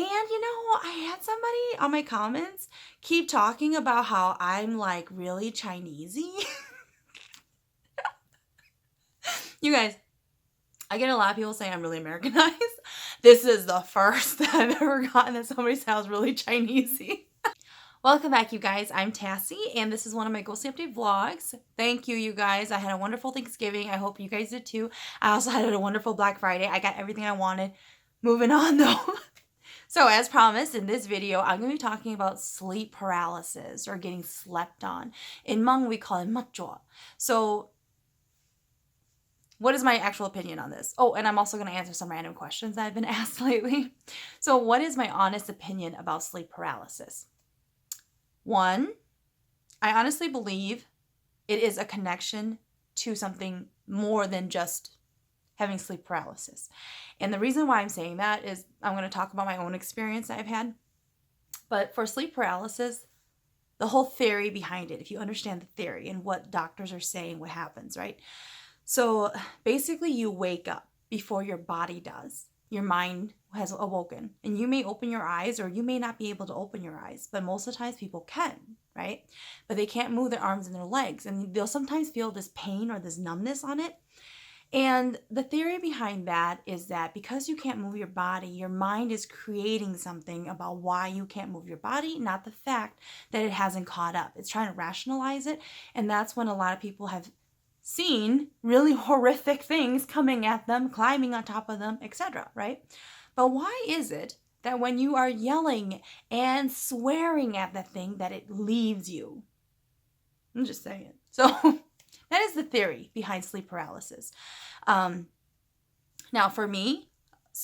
I had somebody on my comments keep talking about how I'm like really Chinesey. You guys, I get a lot of people saying I'm really Americanized. This is the first that I've ever gotten that somebody sounds really Chinesey. Welcome back, you guys. I'm Tassie, and this is one of my Ghosty Update vlogs. Thank you, you guys. I had a wonderful Thanksgiving. I hope you guys did too. I also had a wonderful Black Friday. I got everything I wanted. Moving on, though. So, as promised, in this video, I'm going to be talking about sleep paralysis or getting slept on. In Hmong, we call it matjua. So, what is my actual opinion on this? Oh, and I'm also going to answer some random questions that I've been asked lately. So, what is my honest opinion about sleep paralysis? One, I honestly believe it is a connection to something more than just having sleep paralysis. And the reason why I'm saying that is I'm going to talk about my own experience that I've had. But for sleep paralysis, the whole theory behind it, if you understand the theory and what doctors are saying, what happens, right? So basically you wake up before your body does. Your mind has awoken, and you may open your eyes or you may not be able to open your eyes, but most of the times people can, right? But they can't move their arms and their legs, and they'll sometimes feel this pain or this numbness on it. And the theory behind that is that because you can't move your body, your mind is creating something about why you can't move your body, not the fact that it hasn't caught up. It's trying to rationalize it, and that's when a lot of people have seen really horrific things coming at them, climbing on top of them, etc., right? But why is it that when you are yelling and swearing at the thing that it leaves you? I'm just saying. So that is the theory behind sleep paralysis. Now for me,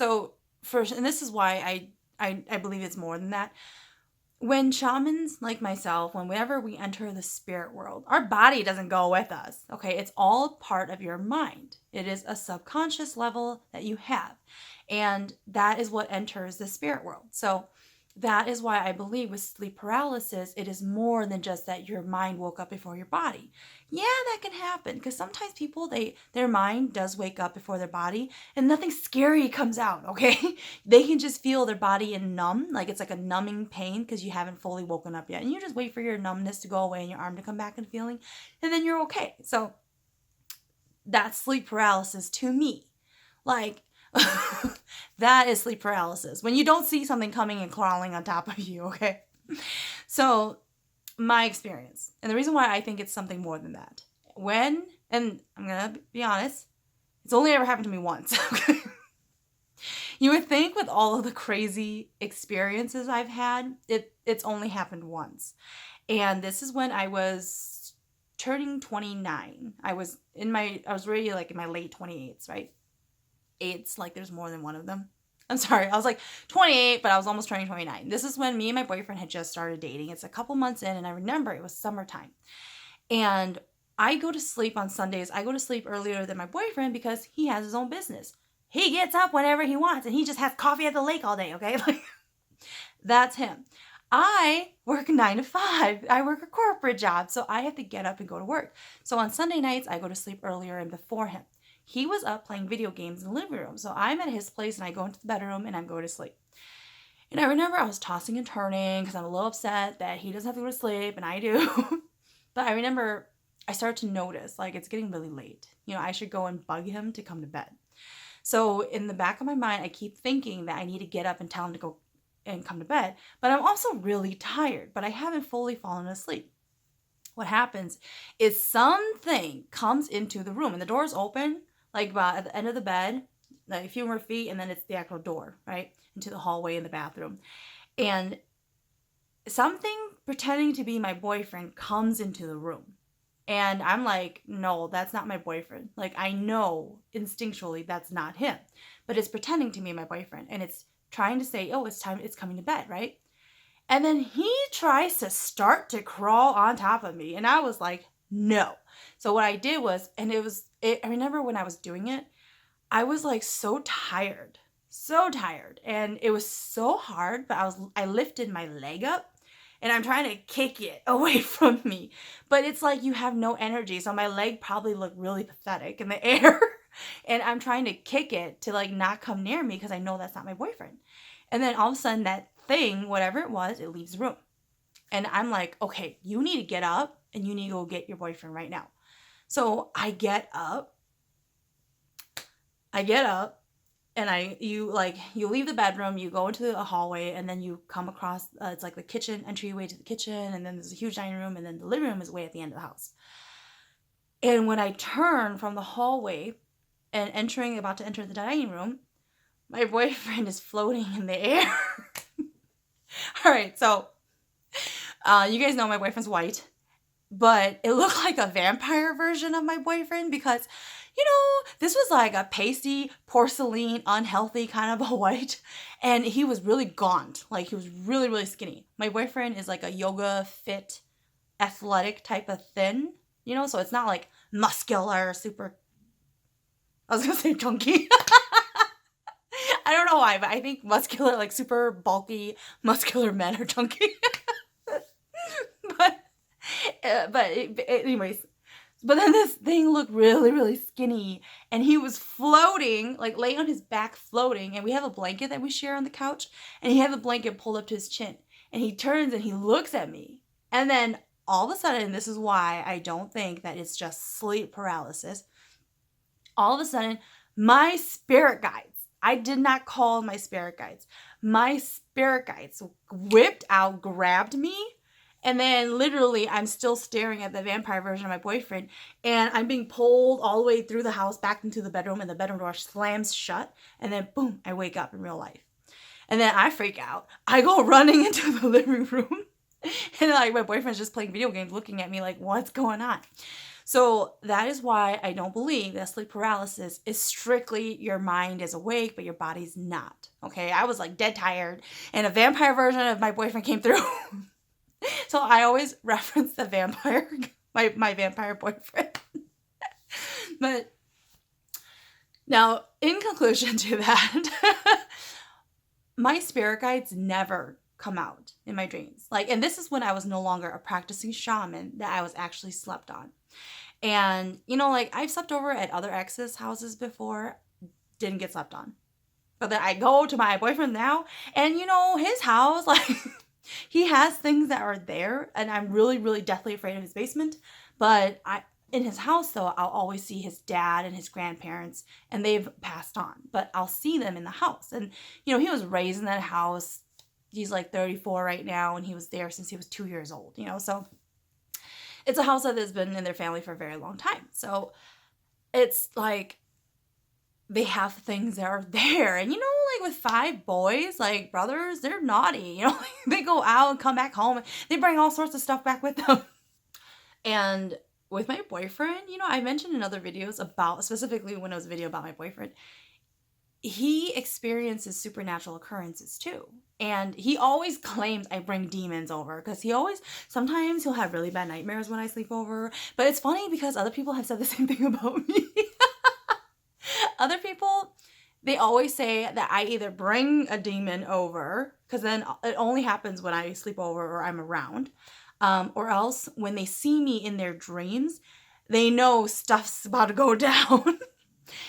and this is why I believe it's more than that. When shamans like myself, whenever we enter the spirit world, our body doesn't go with us, okay? It's all part of your mind. It is a subconscious level that you have, and that is what enters the spirit world. So that is why I believe with sleep paralysis, it is more than just that your mind woke up before your body. Yeah, that can happen because sometimes people, their mind does wake up before their body and nothing scary comes out, okay? They can just feel their body in numb, like it's like a numbing pain because you haven't fully woken up yet. And you just wait for your numbness to go away and your arm to come back and feeling, and then you're okay. So that's sleep paralysis to me. Like, that is sleep paralysis. When you don't see something coming and crawling on top of you, okay? So, my experience, and the reason why I think it's something more than that. And I'm going to be honest, it's only ever happened to me once, okay? You would think with all of the crazy experiences I've had, it's only happened once. And this is when I was turning 29. I was really like in my late 28s, right? Eights, like there's more than one of them. I'm sorry, I was like 28, but I was almost turning 29. This is when me and my boyfriend had just started dating. It's a couple months in, and I remember it was summertime. And I go to sleep on Sundays. I go to sleep earlier than my boyfriend because he has his own business. He gets up whenever he wants, and he just has coffee at the lake all day, okay? Like, that's him. I work 9 to 5. I work a corporate job, so I have to get up and go to work. So on Sunday nights, I go to sleep earlier and before him. He was up playing video games in the living room. So I'm at his place and I go into the bedroom and I'm going to sleep. And I remember I was tossing and turning because I'm a little upset that he doesn't have to go to sleep and I do. But I remember I started to notice like it's getting really late. I should go and bug him to come to bed. So in the back of my mind, I keep thinking that I need to get up and tell him to go and come to bed. But I'm also really tired, but I haven't fully fallen asleep. What happens is something comes into the room and the door is open, like about at the end of the bed, like a few more feet, and then it's the actual door, right? Into the hallway in the bathroom. And something pretending to be my boyfriend comes into the room. And I'm like, no, that's not my boyfriend. Like, I know instinctually that's not him. But it's pretending to be my boyfriend. And it's trying to say, oh, it's time, it's coming to bed, right? And then he tries to start to crawl on top of me. And I was like, no. So what I did was, I remember when I was doing it, I was like so tired. And it was so hard, but I lifted my leg up and I'm trying to kick it away from me. But it's like you have no energy. So my leg probably looked really pathetic in the air. And I'm trying to kick it to like not come near me because I know that's not my boyfriend. And then all of a sudden that thing, whatever it was, it leaves the room. And I'm like, okay, you need to get up and you need to go get your boyfriend right now. So I get up and you leave the bedroom, you go into the hallway, and then you come across, it's like the kitchen, entryway to the kitchen, and then there's a huge dining room, and then the living room is way at the end of the house. And when I turn from the hallway and about to enter the dining room, my boyfriend is floating in the air. All right, so you guys know my boyfriend's white, but it looked like a vampire version of my boyfriend because, this was like a pasty, porcelain, unhealthy kind of a white, and he was really gaunt. Like, he was really, really skinny. My boyfriend is like a yoga fit, athletic type of thin, so it's not like muscular, super, I was gonna say chunky. I don't know why, but I think muscular, like super bulky, muscular men are chunky. Anyways, but then this thing looked really, really skinny, and he was floating, like laying on his back floating, and we have a blanket that we share on the couch, and he had the blanket pulled up to his chin, and he turns and he looks at me, and then all of a sudden, this is why I don't think that it's just sleep paralysis, all of a sudden, my spirit guides, I did not call my spirit guides, my spirit guides whipped out, grabbed me, and then literally I'm still staring at the vampire version of my boyfriend, and I'm being pulled all the way through the house back into the bedroom, and the bedroom door slams shut, and then boom, I wake up in real life. And then I freak out. I go running into the living room, and like my boyfriend's just playing video games looking at me like, what's going on? So that is why I don't believe that sleep paralysis is strictly your mind is awake, but your body's not. Okay, I was like dead tired, and a vampire version of my boyfriend came through. So I always reference the vampire, my vampire boyfriend. But now, in conclusion to that, my spirit guides never come out in my dreams. And this is when I was no longer a practicing shaman, that I was actually slept on. And, I've slept over at other exes' houses before, didn't get slept on. But then I go to my boyfriend now, and, his house, he has things that are there, and I'm really, really deathly afraid of his basement. But in his house, though, I'll always see his dad and his grandparents, and they've passed on. But I'll see them in the house. And, he was raised in that house. He's like 34 right now, and he was there since he was 2 years old, So it's a house that has been in their family for a very long time. So it's like they have things that are there. And, with 5 boys, brothers, they're naughty. They go out and come back home. And they bring all sorts of stuff back with them. And with my boyfriend, I mentioned in other videos about, specifically when it was a video about my boyfriend, he experiences supernatural occurrences too. And he always claims I bring demons over because sometimes he'll have really bad nightmares when I sleep over. But it's funny because other people have said the same thing about me. Other people, they always say that I either bring a demon over, because then it only happens when I sleep over or I'm around, or else when they see me in their dreams, they know stuff's about to go down.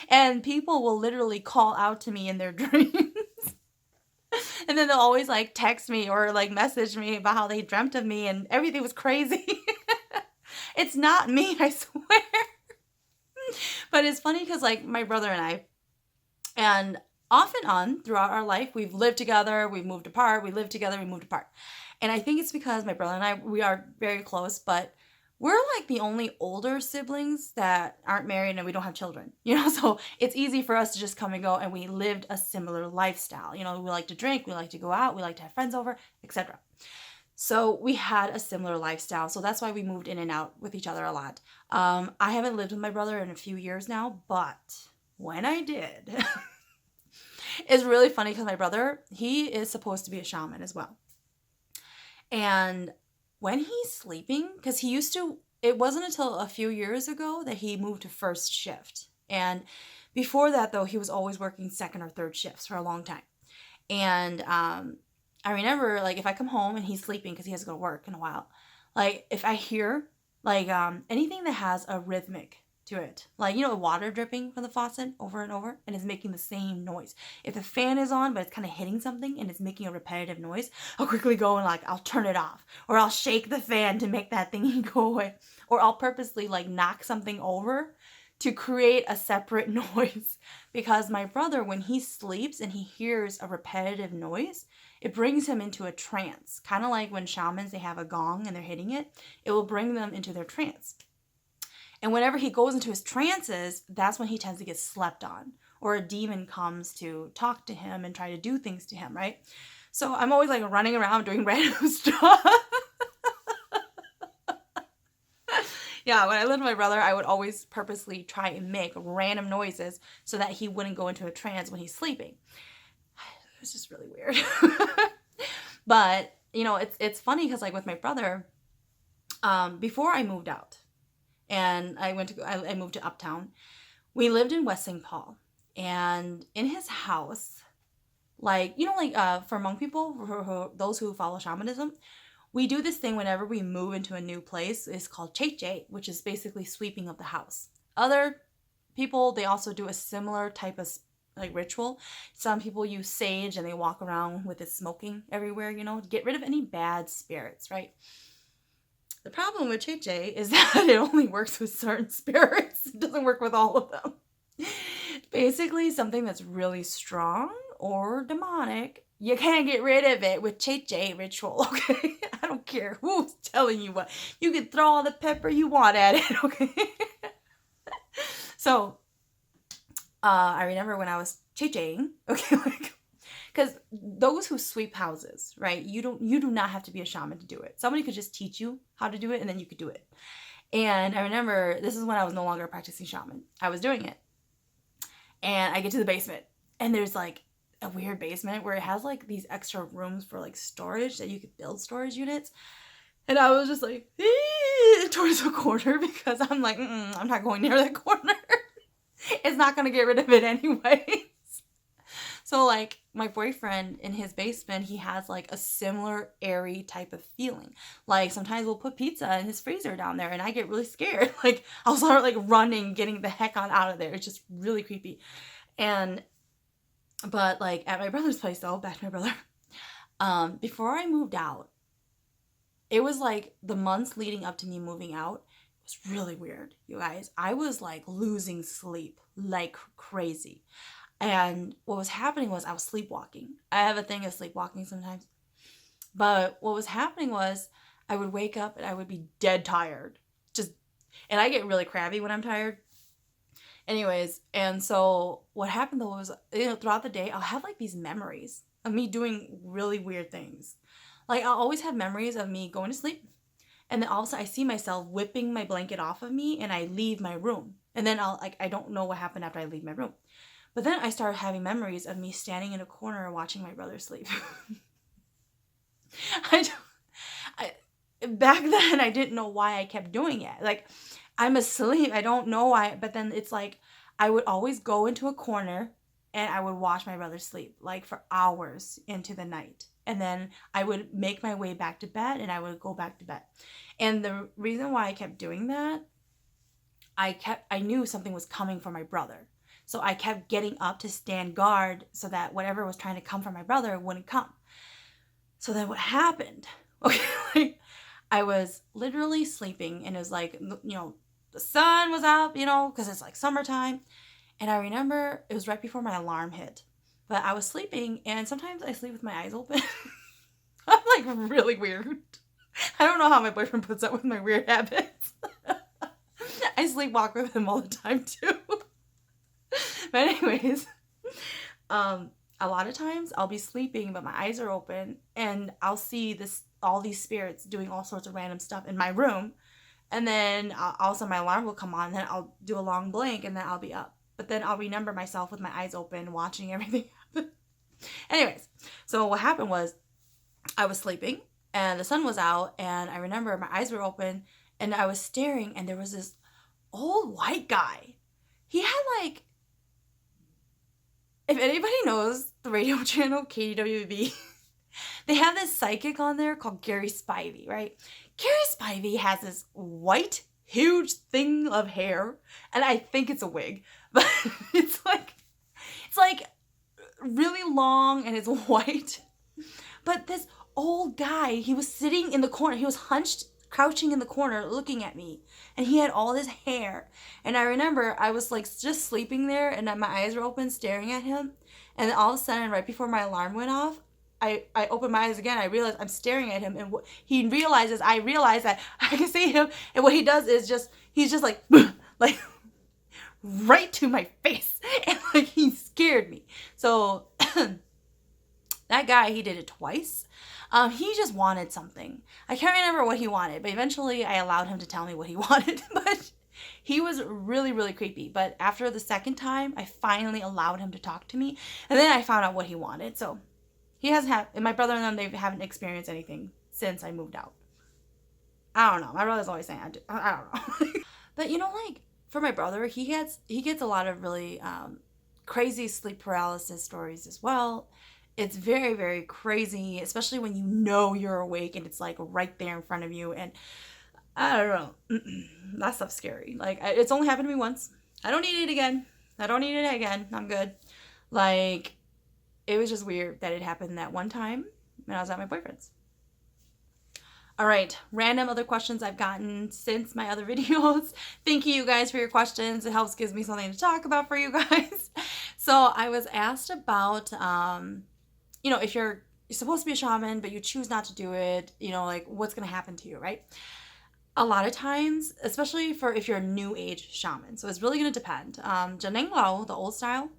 And people will literally call out to me in their dreams. And then they'll always text me or message me about how they dreamt of me and everything was crazy. It's not me, I swear. But it's funny because my brother and I, and off and on throughout our life, we've lived together, we've moved apart, we lived together, we moved apart. And I think it's because my brother and I, we are very close, but we're the only older siblings that aren't married and we don't have children, so it's easy for us to just come and go, and we lived a similar lifestyle. We like to drink, we like to go out, we like to have friends over, etc. So we had a similar lifestyle. So that's why we moved in and out with each other a lot. I haven't lived with my brother in a few years now, but when I did, it's really funny because my brother, he is supposed to be a shaman as well. And when he's sleeping, because it wasn't until a few years ago that he moved to first shift. And before that, though, he was always working second or third shifts for a long time. And I remember, if I come home and he's sleeping because he has to go to work in a while, if I hear, anything that has a rhythmic to it. Like, water dripping from the faucet over and over, and it's making the same noise. If the fan is on, but it's kind of hitting something and it's making a repetitive noise, I'll quickly go and I'll turn it off. Or I'll shake the fan to make that thingy go away. Or I'll purposely knock something over to create a separate noise. Because my brother, when he sleeps and he hears a repetitive noise, it brings him into a trance. Kind of like when shamans, they have a gong and they're hitting it. It will bring them into their trance. And whenever he goes into his trances, that's when he tends to get slept on. Or a demon comes to talk to him and try to do things to him, right? So I'm always running around doing random stuff. Yeah, when I lived with my brother, I would always purposely try and make random noises so that he wouldn't go into a trance when he's sleeping. It was just really weird. But, it's funny because with my brother, before I moved out and I moved to Uptown, we lived in West St. Paul. And in his house, for Hmong people, those who follow shamanism, we do this thing whenever we move into a new place. It's called cheche, which is basically sweeping of the house. Other people, they also do a similar type of ritual. Some people use sage and they walk around with it smoking everywhere, to get rid of any bad spirits, right? The problem with cheche is that it only works with certain spirits. It doesn't work with all of them. Basically, something that's really strong or demonic, you can't get rid of it with cheche ritual, okay? I don't care who's telling you what. You can throw all the pepper you want at it, okay? So, I remember when I was checheing, okay, because those who sweep houses, right, you do not have to be a shaman to do it. Somebody could just teach you how to do it, and then you could do it. And I remember, this is when I was no longer a practicing shaman. I was doing it. And I get to the basement, and there's a weird basement where it has these extra rooms for storage that you could build storage units. And I was just towards the corner because I'm I'm not going near that corner. It's not going to get rid of it anyways. So my boyfriend in his basement, he has a similar airy type of feeling. Sometimes we'll put pizza in his freezer down there and I get really scared. I'll start running, getting the heck on out of there. It's just really creepy. But at my brother's place though, back to my brother, before I moved out, it was the months leading up to me moving out, it was really weird, you guys. I was losing sleep like crazy. And what was happening was I was sleepwalking. I have a thing of sleepwalking sometimes. But what was happening was I would wake up and I would be dead tired. And I get really crabby when I'm tired. Anyways, and so what happened though was, throughout the day, I'll have these memories of me doing really weird things. I'll always have memories of me going to sleep. And then all of a sudden I see myself whipping my blanket off of me and I leave my room. And then I don't know what happened after I leave my room. But then I started having memories of me standing in a corner watching my brother sleep. Back then, I didn't know why I kept doing it. I'm asleep. I don't know why. But then it's I would always go into a corner and I would watch my brother sleep, for hours into the night. And then I would make my way back to bed and I would go back to bed. And the reason why I kept doing that, I knew something was coming for my brother. So I kept getting up to stand guard so that whatever was trying to come from my brother wouldn't come. So then what happened? Okay, I was literally sleeping and it was the sun was up, because it's summertime. And I remember it was right before my alarm hit. But I was sleeping and sometimes I sleep with my eyes open. I'm really weird. I don't know how my boyfriend puts up with my weird habits. I sleepwalk with him all the time too. But anyways, a lot of times I'll be sleeping, but my eyes are open and I'll see all these spirits doing all sorts of random stuff in my room. And then all of a sudden my alarm will come on and then I'll do a long blink and then I'll be up. But then I'll remember myself with my eyes open, watching everything happen. Anyways, so what happened was I was sleeping and the sun was out and I remember my eyes were open and I was staring and there was this old white guy. He had if anybody knows the radio channel KDWB, they have this psychic on there called Gary Spivey, right? Gary Spivey has this white huge thing of hair, and I think it's a wig, but it's like really long and it's white. But this old guy, he was sitting in the corner. He was hunched, crouching in the corner, looking at me, and he had all this hair. And I remember I was like just sleeping there, and my eyes were open, staring at him. And then all of a sudden, right before my alarm went off, I opened my eyes again. I realized I'm staring at him, and he realizes I realize that I can see him, and what he does is he's just like like right to my face, and like he scared me. So that guy, he did it twice. He just wanted something. I can't remember what he wanted, but eventually I allowed him to tell me what he wanted. But he was really, really creepy. But after the second time, I finally allowed him to talk to me, and then I found out what he wanted. So he hasn't had, and my brother and them, they haven't experienced anything since I moved out. I don't know. My brother's always saying I don't know. But you know, like for my brother, he gets a lot of really crazy sleep paralysis stories as well. It's very, very crazy, especially when you know you're awake and it's like right there in front of you. And I don't know. That stuff's scary. Like, it's only happened to me once. I don't need it again. I'm good. Like, it was just weird that it happened that one time when I was at my boyfriend's. All right, random other questions I've gotten since my other videos. Thank you guys for your questions. It helps, gives me something to talk about for you guys. So I was asked about, if you're supposed to be a shaman, but you choose not to do it, like what's going to happen to you, right? A lot of times, especially if you're a new age shaman, so it's really going to depend. Janeng Lao, the old style,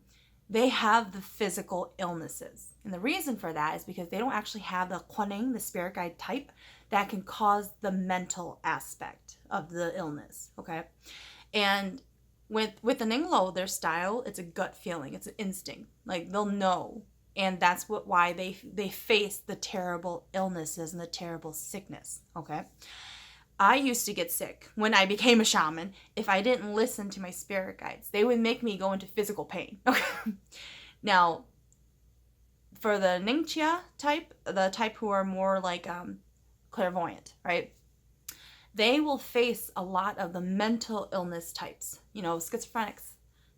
they have the physical illnesses. And the reason for that is because they don't actually have the Kuaning, the spirit guide type, that can cause the mental aspect of the illness, okay? And with the Ninglo, their style, it's a gut feeling, it's an instinct. Like, they'll know. And that's why they face the terrible illnesses and the terrible sickness, okay? I used to get sick when I became a shaman if I didn't listen to my spirit guides. They would make me go into physical pain. Okay. Now, for the Ningxia type, the type who are more like clairvoyant, right? They will face a lot of the mental illness types. Schizophrenics.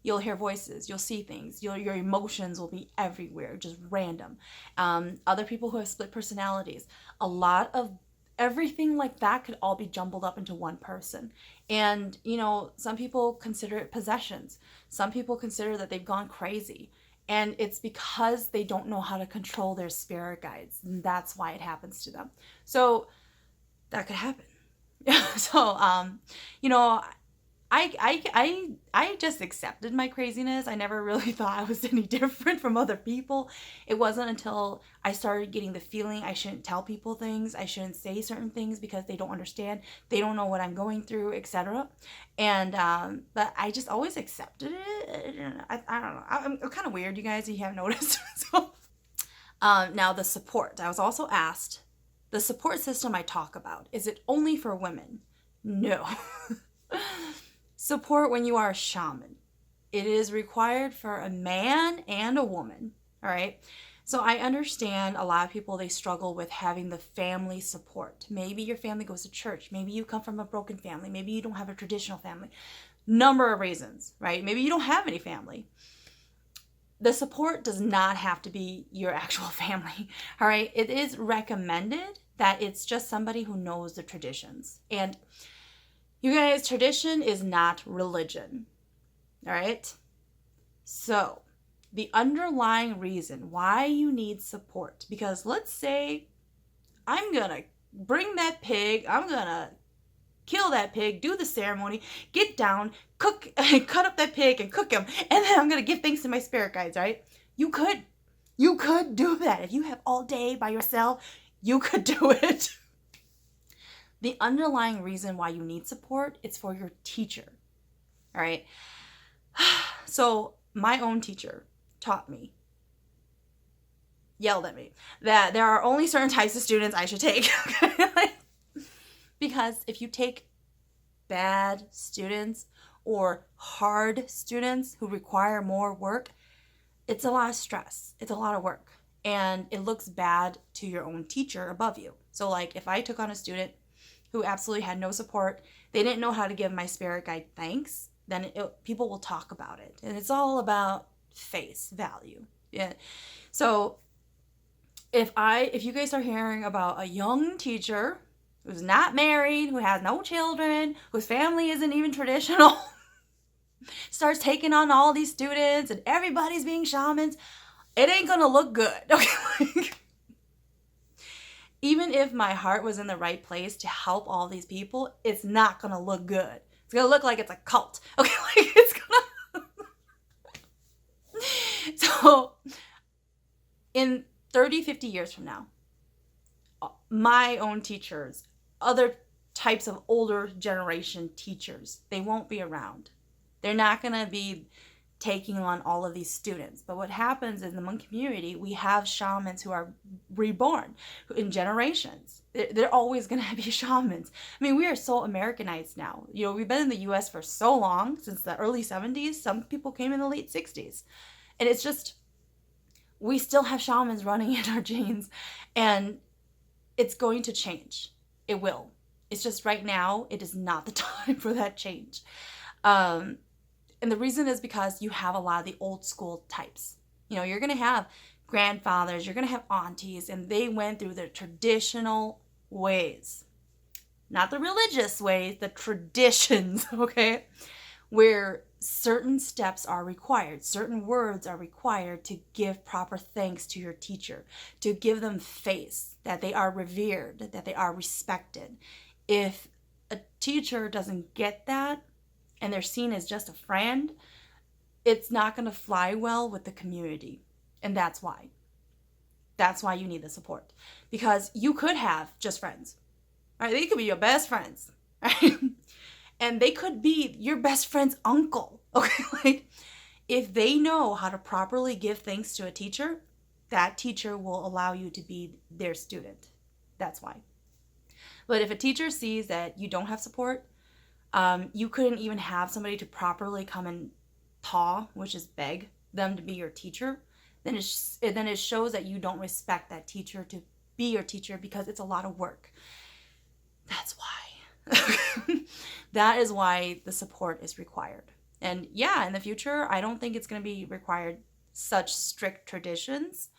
You'll hear voices. You'll see things. Your emotions will be everywhere, just random. Other people who have split personalities. A lot of everything like that could all be jumbled up into one person. And, some people consider it possessions. Some people consider that they've gone crazy. And it's because they don't know how to control their spirit guides. And that's why it happens to them. So that could happen. So, I just accepted my craziness. I never really thought I was any different from other people. It wasn't until I started getting the feeling I shouldn't tell people things. I shouldn't say certain things because they don't understand. They don't know what I'm going through, etc. And, but I just always accepted it. I don't know. I'm kind of weird, you guys, if you haven't noticed. So, now the support. I was also asked, the support system I talk about, is it only for women? No. Support when you are a shaman. It is required for a man and a woman, all right? So I understand a lot of people, they struggle with having the family support. Maybe your family goes to church. Maybe you come from a broken family. Maybe you don't have a traditional family. Number of reasons, right? Maybe you don't have any family. The support does not have to be your actual family, all right? It is recommended that it's just somebody who knows the traditions. And you guys, tradition is not religion, all right? So, the underlying reason why you need support, because let's say I'm going to bring that pig, I'm going to kill that pig, do the ceremony, get down, cook, cut up that pig and cook him, and then I'm going to give thanks to my spirit guides, right? You could do that. If you have all day by yourself, you could do it. The underlying reason why you need support, it's for your teacher, all right? So my own teacher taught me, yelled at me, that there are only certain types of students I should take. Because if you take bad students or hard students who require more work, it's a lot of stress. It's a lot of work. And it looks bad to your own teacher above you. So like if I took on a student who absolutely had no support, they didn't know how to give my spirit guide thanks, then people will talk about it. And it's all about face value. Yeah. So if you guys are hearing about a young teacher who's not married, who has no children, whose family isn't even traditional, starts taking on all these students and everybody's being shamans, it ain't gonna look good. Okay. Even if my heart was in the right place to help all these people, it's not gonna look good. It's gonna look like it's a cult. Okay, like it's gonna. So, in 30, 50 years from now, my own teachers, other types of older generation teachers, they won't be around. They're not gonna be taking on all of these students. But what happens in the Hmong community, we have shamans who are reborn in generations. They're always going to be shamans. I mean, we are so Americanized now. You know, we've been in the US for so long, since the early 70s. Some people came in the late 60s. And it's just, we still have shamans running in our genes. And it's going to change. It will. It's just right now, it is not the time for that change. And the reason is because you have a lot of the old school types. You know, you're going to have grandfathers, you're going to have aunties, and they went through the traditional ways. Not the religious ways, the traditions, okay? Where certain steps are required, certain words are required to give proper thanks to your teacher, to give them face, that they are revered, that they are respected. If a teacher doesn't get that, and they're seen as just a friend, it's not going to fly well with the community. And that's why. That's why you need the support. Because you could have just friends. Right? They could be your best friends. Right? And they could be your best friend's uncle. Okay? Like, if they know how to properly give thanks to a teacher, that teacher will allow you to be their student. That's why. But if a teacher sees that you don't have support, you couldn't even have somebody to properly come and which is beg them to be your teacher, then it shows that you don't respect that teacher to be your teacher, because it's a lot of work. That's why. That is why the support is required. And yeah, in the future, I don't think it's going to be required such strict traditions.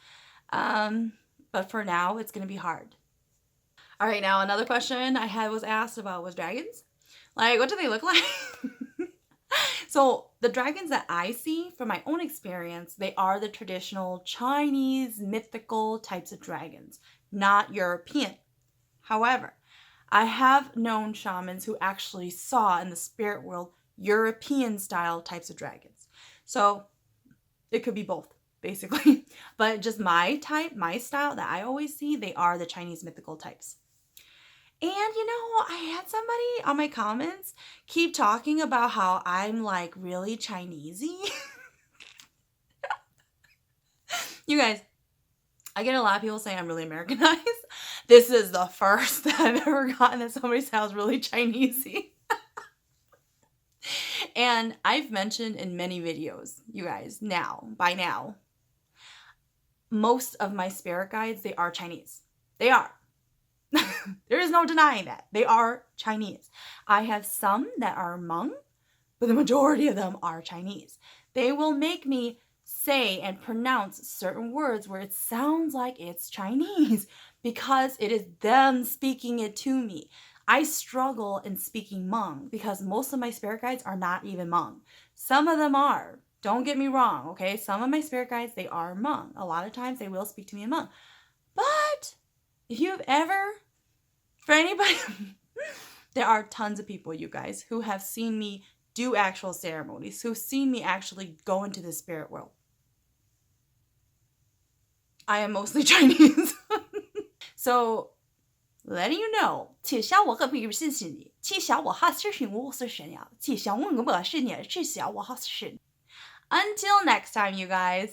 But for now, it's going to be hard. All right, now another question I was asked about was dragons. Like, what do they look like? So the dragons that I see from my own experience, they are the traditional Chinese mythical types of dragons, not European. However, I have known shamans who actually saw in the spirit world European style types of dragons. So it could be both, basically. But just my type, my style that I always see, they are the Chinese mythical types. And, you know, I had somebody on my comments keep talking about how I'm, like, really Chinesey. You guys, I get a lot of people saying I'm really Americanized. This is the first that I've ever gotten that somebody sounds really Chinesey. And I've mentioned in many videos, you guys, by now, most of my spirit guides, they are Chinese. They are. There is no denying that. They are Chinese. I have some that are Hmong, but the majority of them are Chinese. They will make me say and pronounce certain words where it sounds like it's Chinese because it is them speaking it to me. I struggle in speaking Hmong because most of my spirit guides are not even Hmong. Some of them are. Don't get me wrong, okay? Some of my spirit guides, they are Hmong. A lot of times they will speak to me in Hmong. But if you've ever, for anybody, there are tons of people, you guys, who have seen me do actual ceremonies, who've seen me actually go into the spirit world. I am mostly Chinese. So, letting you know, 至少我可不是你，至少我还是我是神呀，至少我不是你，至少我还是。Until next time, you guys.